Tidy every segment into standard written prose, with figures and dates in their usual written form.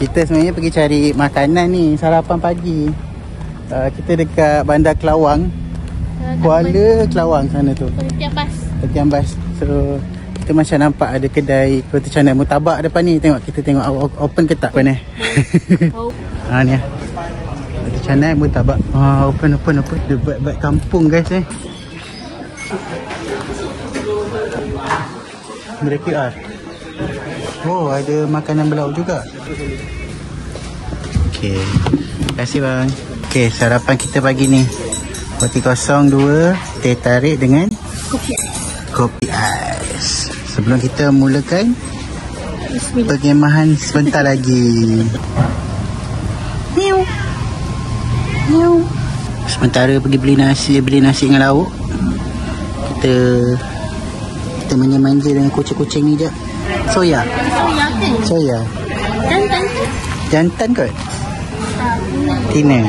Kita sebenarnya pergi cari makanan ni, sarapan pagi. Kita dekat Bandar Kelawang, Kuala Kelawang sana tu, Petian Bas. So kita macam nampak ada kedai roti canai Murtabak depan ni. Kita tengok open ke tak depan ni. Ni lah roti canai Murtabak. Open. Dia buat kampung guys ni. Boleh QR. Oh, ada makanan belauk juga. Okey, terima kasih bang. Okey, sarapan kita pagi ni roti kosong 2, teh tarik dengan kopi ais. Sebelum kita mulakan perkhemahan sebentar lagi. Miau. Sementara pergi beli nasi dengan lauk, kita manja-manja dengan kucing-kucing ni jap. Soya. Jantan kot. Tina.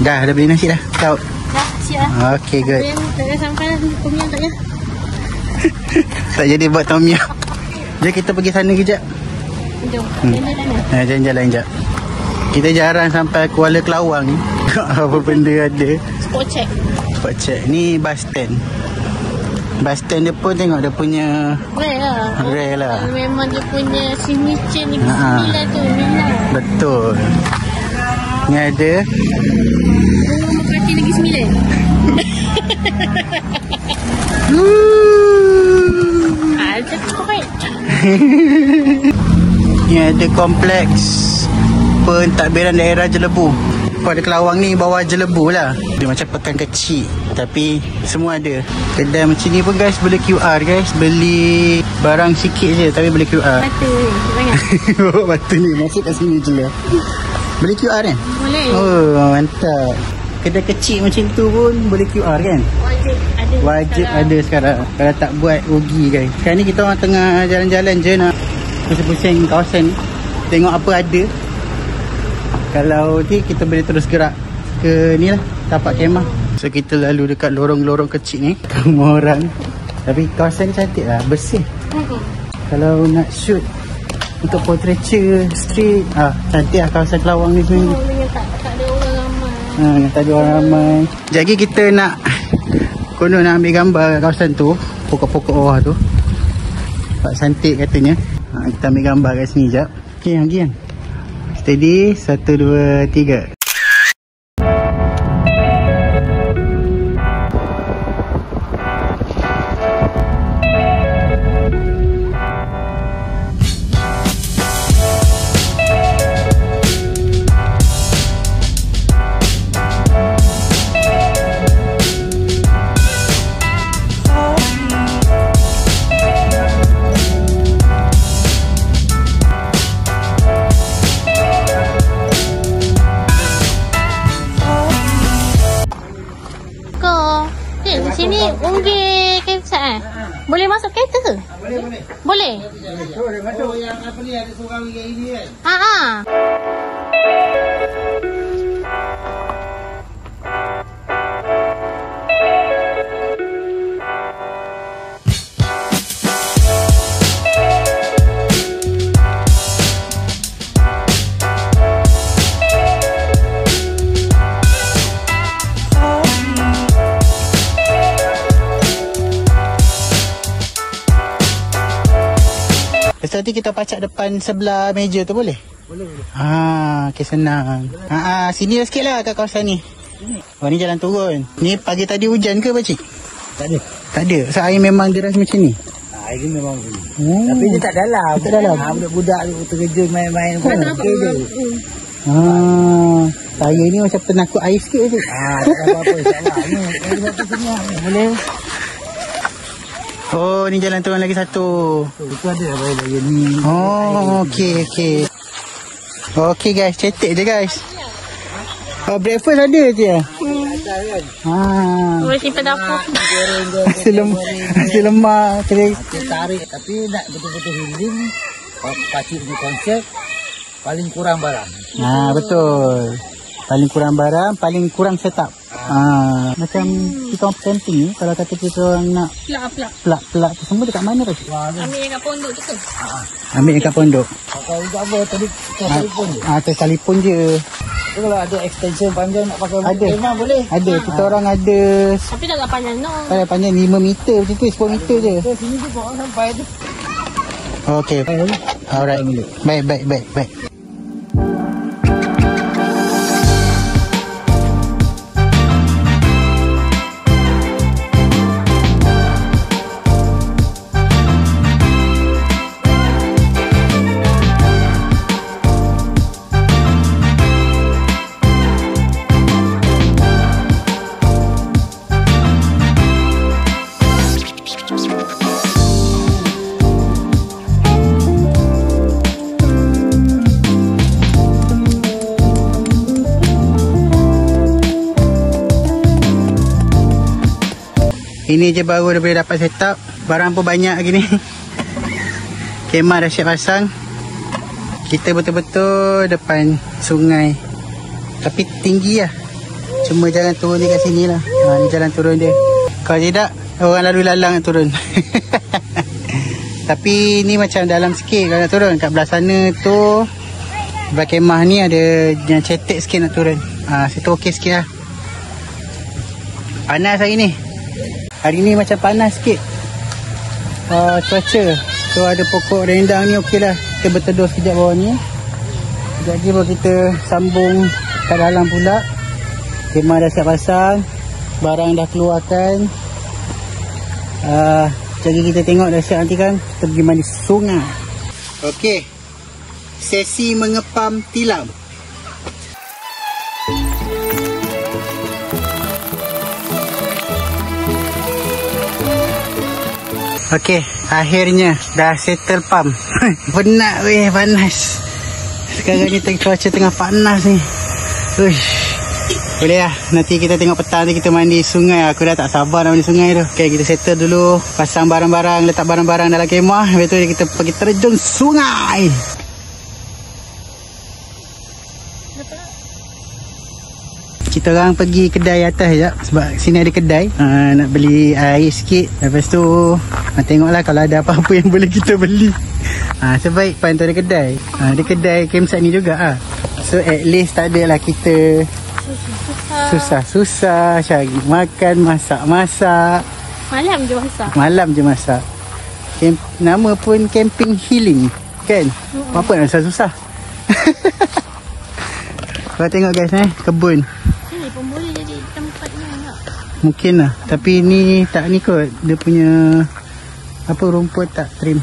Dah beli nasi dah. Tahu. Dah siap dah. Okay, good. Tak dah sampai dah tom yum tak ya. Tak jadi buat tom yum. Jom kita pergi sana kejap. Jom. Jalan-jalan jap. Kita jarang sampai Kuala Kelawang ni. Apa benda ada. Spot check. Ni bus stand. Bus stand dia pun tengok dia punya rare lah. Memang dia punya signature ni bismillah tu memang. Betul. Ni ada Makati lagi 9. Ada korek. Ni ada kompleks pentadbiran daerah Jelebu. Pada Kelawang ni bawah Jelebu lah. Dia macam pekan kecil, tapi semua ada. Kedai macam ni pun guys boleh QR guys. Beli barang sikit je tapi boleh QR. Batu ni banyak. Batu ni masuk kat sini je lah. Boleh QR kan? Boleh. Oh, mantap. Kedai kecil macam tu pun boleh QR kan? Wajib ada sekarang. Kalau tak buat rugi guys. Sekarang ni kita orang tengah jalan-jalan je nak pusing-pusing kawasan ni, tengok apa ada. Kalau ni kita boleh terus gerak ke ni lah, tapak kemah. So kita lalu dekat lorong-lorong kecil ni, rumah orang. Tapi kawasan ni cantik lah, bersih. Kalau nak shoot untuk portraiture street, cantik lah kawasan Kelawang ni sebenarnya. Tak ada orang ramai. Tak ada orang ramai. Jadi kita nak nak ambil gambar kawasan tu, pokok-pokok bawah tu. Pak cantik katanya. Kita ambil gambar kat sini jap. Okey, steady, 1, 2, 3. Sini Unggi Kepsat boleh masuk kereta ke? Boleh. Boleh masuk yang apa ni ada seorang yang ini kan? Nanti kita pacak depan sebelah meja tu boleh? Boleh. Okey, senang. Sini lah sikit lah kat kawasan ni. Oh, ni jalan turun. Ni pagi tadi hujan ke pakcik? Tak ada. Tak ada. So air memang deras macam ni? Air memang ni. Tapi dia tak dalam. Tak dalam. Budak-budak tu terjun main-main pun. Okey je. Saya ni macam penakut air sikit je. Tak ada apa-apa, insyaAllah. Ni boleh. Oh, ni jalan turun lagi satu. Itu ada lagi ni. Oh, okey. Okey guys, cetek je guys. Oh, breakfast ada je. Boleh simpan dapur. Nasi lemak. Tarik, tapi nak betul-betul healing. Pakcik punya konsep paling kurang barang. Betul. Paling kurang barang, paling kurang setup. Macam kita orang camping ni, kalau kata kita orang nak pelak tu semua dekat mana tu? Ambil yang kat pondok tu ke? Ambil yang kat pondok. Pakai juga apa tadi telefon je. Telefon je. Kalau ada extension panjang nak pakai Ada. kemah boleh. Ada, kita orang ada. Tapi tak panjang no. Kalau panjang 5 meter macam tu, 10 meter je. Ke sini tu orang sampai tu. Okay. Alright. Baik. Ini je baru dah boleh dapat set up. Barang pun banyak lagi ni. Kemah dah siap pasang. Kita betul-betul depan sungai. Tapi tinggi lah. Cuma jalan turun dia kat sini lah. Ni jalan turun dia. Kalau tidak, orang lalu lalang nak turun. Tapi ni macam dalam sikit kalau nak turun. Kat belah sana tu, belah kemah ni ada yang cetek sikit nak turun. Situ okey sikit lah. Panas hari ni. Hari ni macam panas sikit cuaca. So ada pokok rendang ni okey lah. Kita berteduh sekejap bawah ni. Sekejap lagi baru kita sambung kat dalam pula. Kemah dah siap pasang. Barang dah keluarkan. Jadi kita tengok dah siap nanti kan. Kita pergi mandi sungai. Okey. Sesi mengepam tilam. Okey, akhirnya dah settle pump. Penat weh, panas. Sekarang ni cuaca tengah panas ni. Uish. Boleh lah, nanti kita tengok petang ni kita mandi sungai. Aku dah tak sabar nak mandi sungai tu. Okey, kita settle dulu. Pasang barang-barang, letak barang-barang dalam kemah. Lepas tu kita pergi terjun sungai. Kita orang pergi kedai atas je. Sebab sini ada kedai. Nak beli air sikit. Lepas tu tengoklah kalau ada apa-apa yang boleh kita beli. Sebaik pan tu ada kedai. Ada kedai campsite ni juga. So at least tak adalah kita susah-susah cari makan, masak-masak. Malam je masak. Nama pun camping healing. Kan? Apa nak susah-susah. Kau tengok guys kebun. Pun boleh jadi tempatnya tak? Mungkin lah. Tapi ni tak ni kot. Dia punya apa rumput tak trim.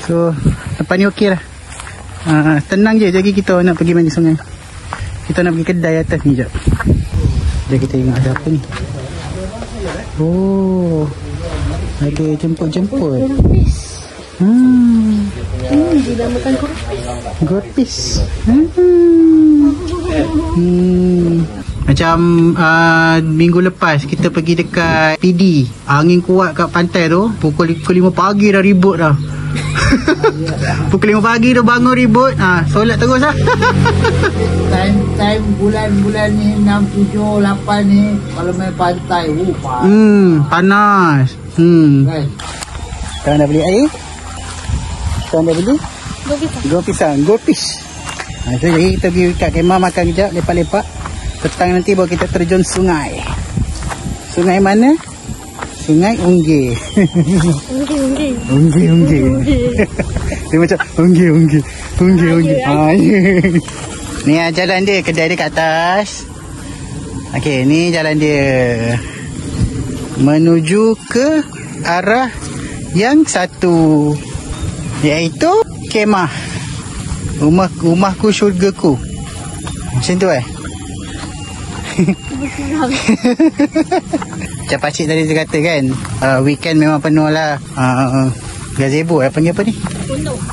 So tempat ni okey lah. Tenang je. Jadi kita nak pergi mandi sungai. Kita nak pergi kedai atas ni jap. Jadi kita tengok ada apa ni. Oh, ada jemput-jemput. Dinamakan Gurpis. Macam minggu lepas kita pergi dekat PD. Angin kuat kat pantai tu. Pukul 5 pagi dah ribut dah. Pukul 5 pagi dah bangun ribut. Solat terus lah. Time bulan-bulan ni 6, 7, 8 ni kalau main pantai panas. Kan? Sekarang dah beli air. Sekarang dah beli Gurpis. So jadi kita pergi kat kemah makan kejap, lepak-lepak. Petang nanti baru kita terjun sungai. Sungai mana? Sungai Ungge. Ungge. Dia macam Ungge. Ni jalan dia, kedai dia kat atas. Okey, ni jalan dia menuju ke arah yang satu, iaitu kemah. Rumahku syurgaku. Macam tu Macam pakcik tadi dia kata kan, weekend memang penuh lah. Gazebo panggil apa ni?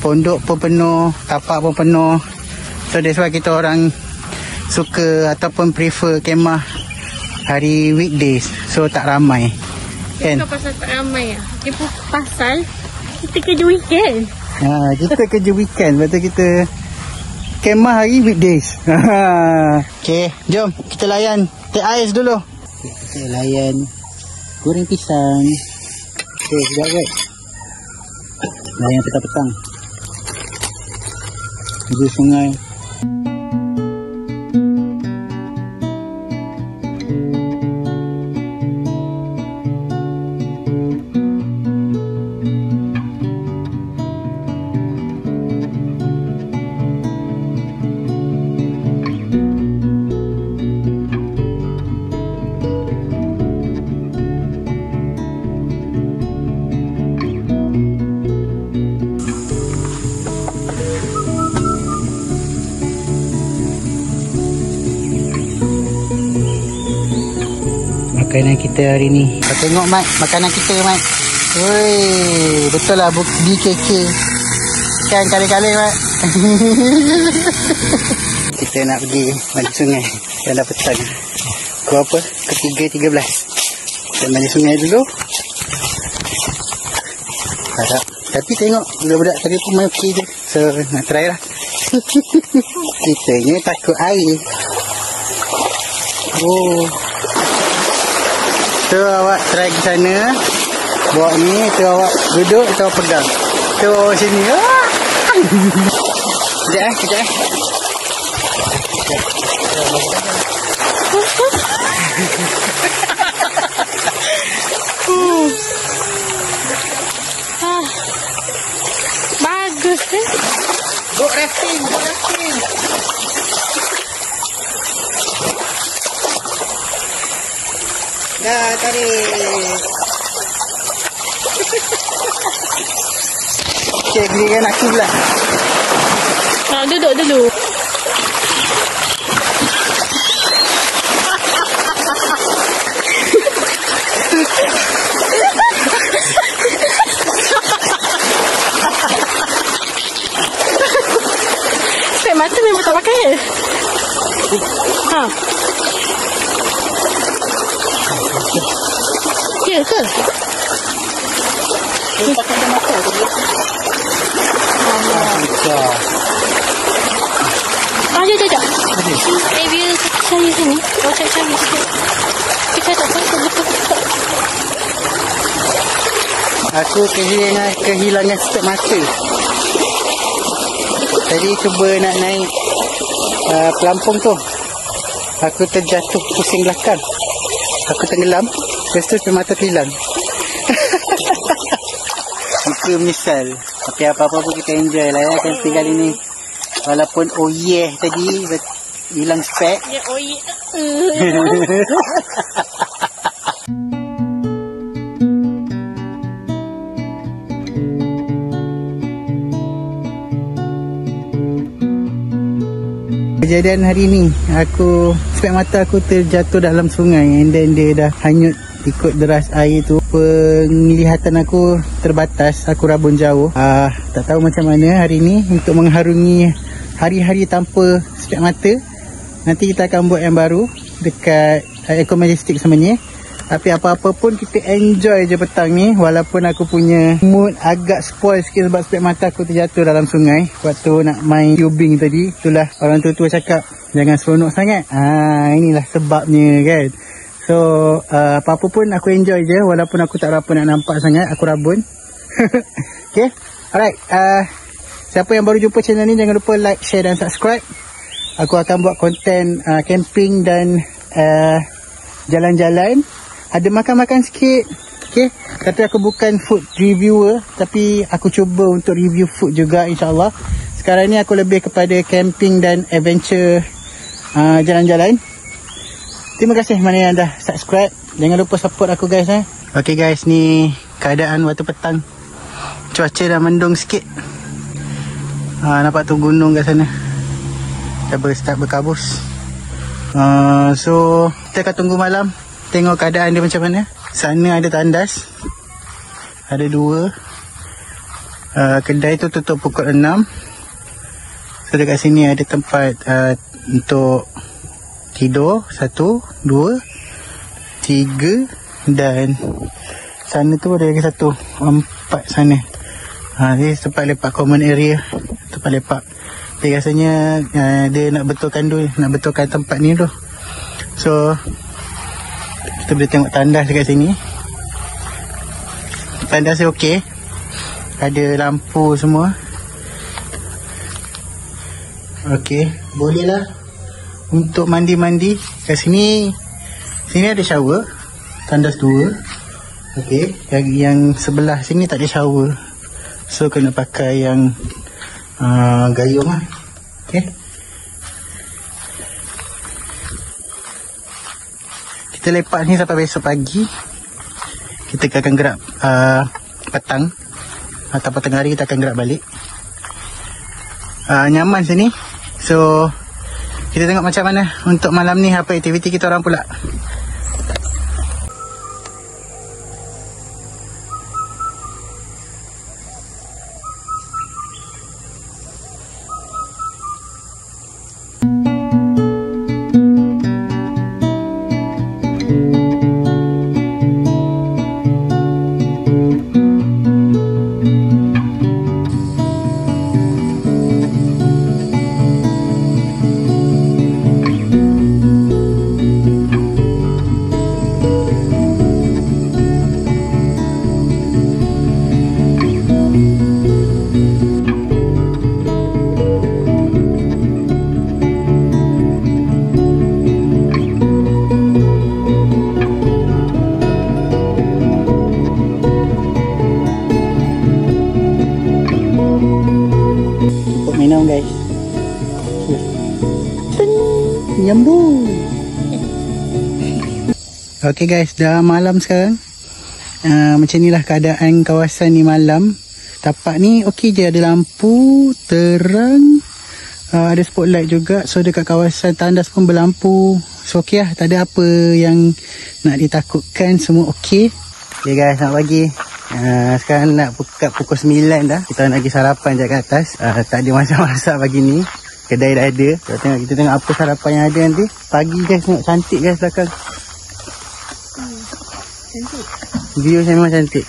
Pondok pun penuh, tapak pun penuh. So that's why kita orang suka ataupun prefer kemah hari weekdays. So tak ramai kan? Bukan pasal tak ramai dia pun pasal kita kerja weekend. Kita kerja weekend. Lepas tu kita kemah hari weekdays. Okay, jom kita layan teh ais dulu. Kita layan goreng pisang. Okay, sekejap guys. Layan petang-petang menuju sungai. Makanan kita hari ni. Kau tengok Mat, makanan kita Mat. Woi, betul lah BKK. Kan kali-kali Mat. Kita nak pergi mandi sungai dalam petang. Pukul apa? Ke-3.13. Kita mandi sungai dulu. Harap. Tapi tengok budak-budak tadi pun main okey je. So nak try lah. Kitanya takut air. Oh. Tu awak try ke sana. Bawa ni, tu awak duduk, tu awak pegang. Tu awak sini. Sekejap sekejap Bagus kan? Boat rafting, boat rafting. Dah tarik. Okay, giliran aku pula. Duduk dulu. Spek mata memang tak pakai ya? Ha. Ya ke? Dia pakai mata tu. Jom. Review cari sini. Kau cari sikit. Kita tak tahu betul-betul. Aku kehilangan spek mata. Tadi cuba nak naik pelampung tu. Aku terjatuh pusing belakang. Aku tenggelam. Lepas tu spek mata hilang. Itu misal. Tapi apa-apa pun kita enjoy lah ya camping kali ni. Walaupun oh yeah tadi hilang spek. Ya oh yeah. Kejadian hari ni, spek mata aku terjatuh dalam sungai and then dia dah hanyut ikut deras air tu. Penglihatan aku terbatas, aku rabun jauh. Tak tahu macam mana hari ni untuk mengharungi hari-hari tanpa spek mata. Nanti kita akan buat yang baru dekat Eco Majestic sebenarnya. Tapi apa-apa pun kita enjoy je petang ni. Walaupun aku punya mood agak spoil sikit sebab spek mata aku terjatuh dalam sungai waktu nak main tubing tadi. Itulah orang tua-tua cakap jangan seronok sangat. Inilah sebabnya kan. So apa-apa pun aku enjoy je. Walaupun aku tak berapa nak nampak sangat, aku rabun. Okay, alright. Siapa yang baru jumpa channel ni, jangan lupa like, share dan subscribe. Aku akan buat konten camping dan jalan-jalan. Ada makan-makan sikit. Okay, tapi aku bukan food reviewer, tapi aku cuba untuk review food juga insyaAllah. Sekarang ni aku lebih kepada camping dan adventure, jalan-jalan. Terima kasih mana yang dah subscribe. Jangan lupa support aku guys. Okay guys, ni keadaan waktu petang. Cuaca dah mendung sikit. Nampak tu gunung kat sana. Dah start berkabus. So kita akan tunggu malam, tengok keadaan dia macam mana. Sana ada tandas, ada 2. Kedai tu tutup pukul 6. So dekat sini ada tempat untuk tidur 1, 2, 3 dan sana tu ada lagi 1, 4 sana. Ni tempat lepak common area, tempat lepak. Dia rasanya dia nak betulkan tempat ni tu. So kita boleh tengok tandas dekat sini. Tandas dia okey. Ada lampu semua. Okey, bolehlah untuk mandi-mandi. Kat sini ada shower. Tandas 2. Okey, yang sebelah sini tak ada shower. So kena pakai yang gayung lah. Okay. Kita lepak ni sampai besok pagi. Kita akan gerak petang atau tengah hari kita akan gerak balik. Nyaman sini. So kita tengok macam mana untuk malam ni, apa aktiviti kita orang pula. Minum guys. Nyambung. Okay guys, dah malam sekarang. Macam inilah keadaan kawasan ni malam. Tapak ni okey je, ada lampu terang, ada spotlight juga. So dekat kawasan tandas pun berlampu. So okey lah, tak ada apa yang nak ditakutkan, semua okey. Okay guys, selamat pagi. Sekarang nak pukul 9 dah. Kita nak pergi sarapan je kat atas. Tak ada masak-masak pagi ni. Kedai dah ada. Kita tengok apa sarapan yang ada nanti. Pagi guys, tengok cantik guys belakang. Cantik. View saya memang cantik.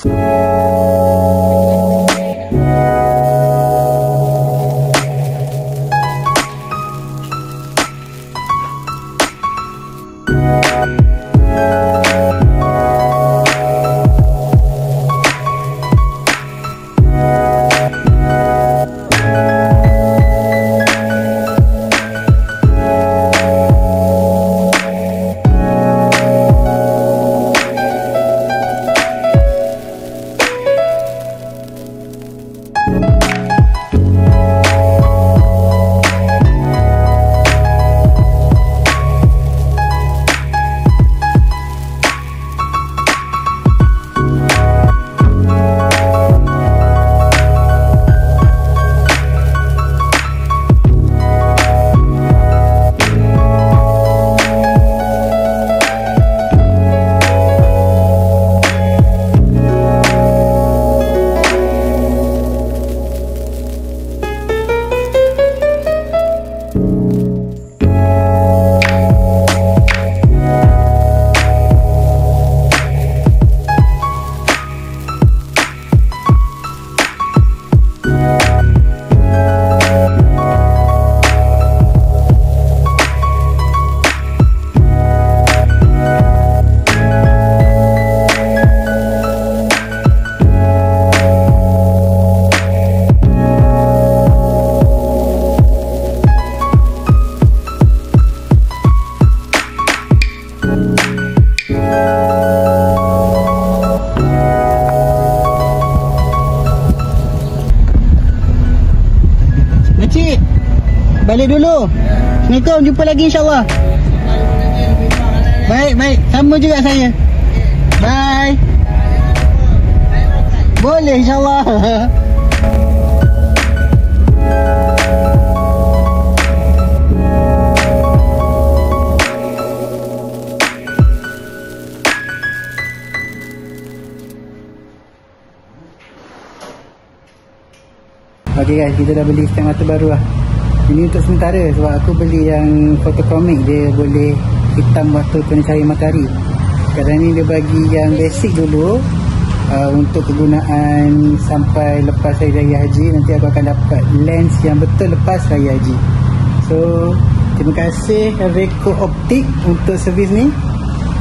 Balik dulu. Assalamualaikum, jumpa lagi insyaAllah. Baik, sama juga saya. Bye. Boleh insyaAllah. Okay guys, kita dah beli stem mata baru lah. Ini untuk sementara sebab aku beli yang photochromic, dia boleh hitam waktu kena cari matahari. Sekarang ni dia bagi yang basic dulu. untuk kegunaan sampai lepas Hari Raya Haji. Nanti aku akan dapat lens yang betul lepas Raya Haji. So terima kasih Reko Optik untuk servis ni.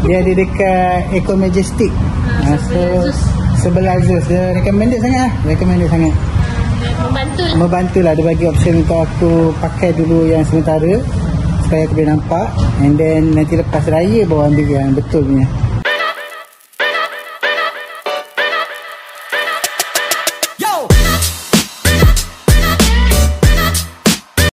Dia ada dekat Eco Majestic, sebelah Zeus. Dia recommended sangat membantu lah. Dia bagi option untuk aku pakai dulu yang sementara supaya aku boleh nampak, and then nanti lepas raya baru ambil yang betul punya.